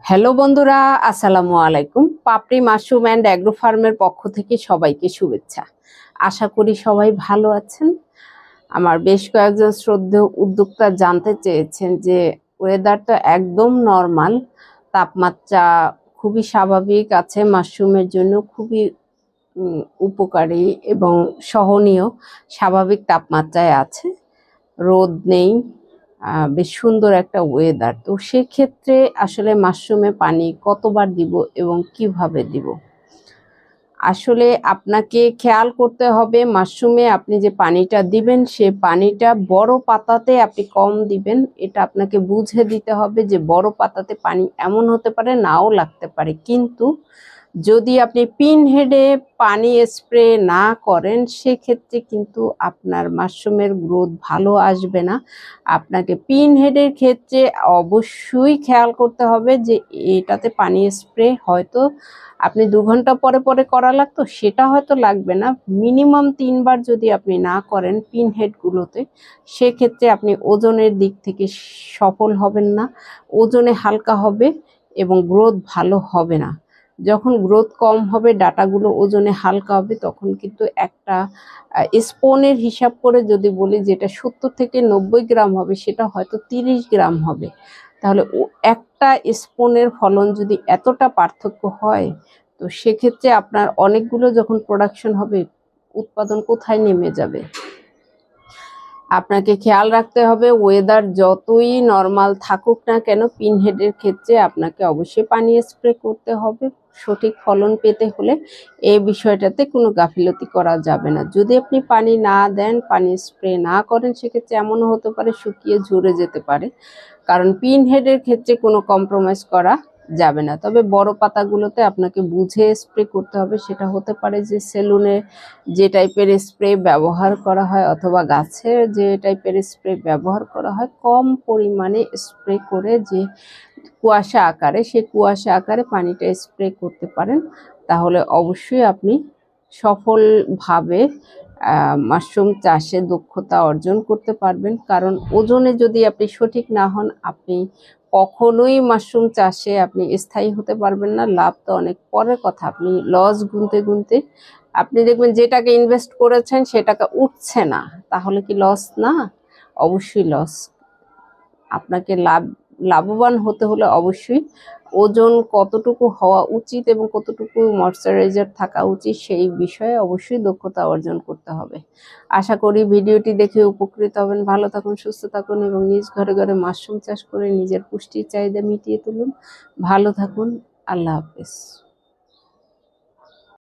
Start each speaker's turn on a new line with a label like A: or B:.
A: Hello বন্ধুরা, আসসালামু আলাইকুম। পাপড়ি মাশরুম অ্যান্ড অ্যাগ্রো ফার্মের পক্ষ থেকে সবাইকে শুভেচ্ছা। আশা করি সবাই ভালো আছেন। আমার বেশ কয়েকজন শ্রদ্ধেয় উদ্যোক্তা জানতে চেয়েছেন যে ওয়েদারটা একদম নর্মাল, তাপমাত্রা খুবই স্বাভাবিক আছে, মাশরুমের জন্য খুবই উপকারী এবং সহনীয় স্বাভাবিক তাপমাত্রায় আছে, রোদ নেই, বেশ সুন্দর একটা ওয়েদার। তো সেক্ষেত্রে আসলে মাশরুমে পানি কতবার দিব এবং কিভাবে দিব, আসলে আপনাকে খেয়াল করতে হবে মাশরুমে আপনি যে পানিটা দিবেন সে পানিটা বড় পাতাতে আপনি কম দিবেন। এটা আপনাকে বুঝে দিতে হবে যে বড় পাতাতে পানি এমন হতে পারে নাও লাগতে পারে, কিন্তু যদি আপনি পিন হেডে পানি স্প্রে না করেন সেক্ষেত্রে কিন্তু আপনার মাশরুমের গ্রোথ ভালো আসবে না। আপনাকে পিন হেডের ক্ষেত্রে অবশ্যই খেয়াল করতে হবে যে এটাতে পানি স্প্রে হয়তো আপনি 2 ঘন্টা পরে পরে করা লাগতো, সেটা হয়তো লাগবে না। মিনিমাম 3 বার যদি আপনি না করেন পিন হেডগুলোতে, সেক্ষেত্রে আপনি ওজনের দিক থেকে সফল হবেন না, ওজনে হালকা হবে এবং গ্রোথ ভালো হবে না। যখন গ্রোথ কম হবে, ডাটাগুলো ওজনে হালকা হবে, তখন কিন্তু একটা স্পুনের হিসাব করে যদি বলি যেটা 70 থেকে 90 গ্রাম হবে সেটা হয়তো 30 গ্রাম হবে। তাহলে একটা স্পুনের ফলন যদি এতটা পার্থক্য হয়, তো সেক্ষেত্রে আপনার অনেকগুলো যখন প্রোডাকশন হবে, উৎপাদন কোথায় নেমে যাবে। আপনাকে খেয়াল রাখতে হবে ওয়েদার যতই নর্মাল থাকুক না কেন, পিন হেডের ক্ষেত্রে আপনাকে অবশ্যই পানি স্প্রে করতে হবে সঠিক ফলন পেতে হলে। এই বিষয়টাতে কোনো গাফিলতি করা যাবে না। যদি আপনি পানি না দেন, পানি স্প্রে না করেন, সেক্ষেত্রে এমনও হতে পারে শুকিয়ে ঝরে যেতে পারে, কারণ পিন হেডের ক্ষেত্রে কোনো কম্প্রোমাইজ করা যাবে না। তবে বড় পাতাগুলোতে আপনাকে বুঝে স্প্রে করতে হবে। সেটা হতে পারে যে সেলুনে যে টাইপের স্প্রে ব্যবহার করা হয় অথবা গাছের যে টাইপের স্প্রে ব্যবহার করা হয়, কম পরিমাণে স্প্রে করে যে কুয়াশা আকারে, সেই কুয়াশা আকারে পানিটা স্প্রে করতে পারেন, তাহলে অবশ্যই আপনি সফলভাবে মাশরুম চাষে দক্ষতা অর্জন করতে পারবেন। কারণ ওজনে যদি আপনি সঠিক না হন, আপনি কখনোই মাশরুম চাষে আপনি স্থায়ী হতে পারবেন না। লাভ তো অনেক পরের কথা, আপনি লস গুনতে গুনতে আপনি দেখবেন যে টাকা ইনভেস্ট করেছেন সে টাকা উঠছে না, তাহলে কি লস না? অবশ্যই লস। আপনাকে লাভবান হতে হলে অবশ্যই ওজন কতটুকু হওয়া উচিত এবং কতটুকু ময়শ্চারাইজার থাকা উচিত সেই বিষয়ে অবশ্যই দক্ষতা অর্জন করতে হবে। আশা করি ভিডিওটি দেখে উপকৃত হবেন। ভালো থাকুন, সুস্থ থাকুন এবং নিজ ঘরে ঘরে মাশরুম চাষ করে নিজের পুষ্টির চাহিদা মিটিয়ে তুলুন। ভালো থাকুন। আল্লাহ হাফেজ।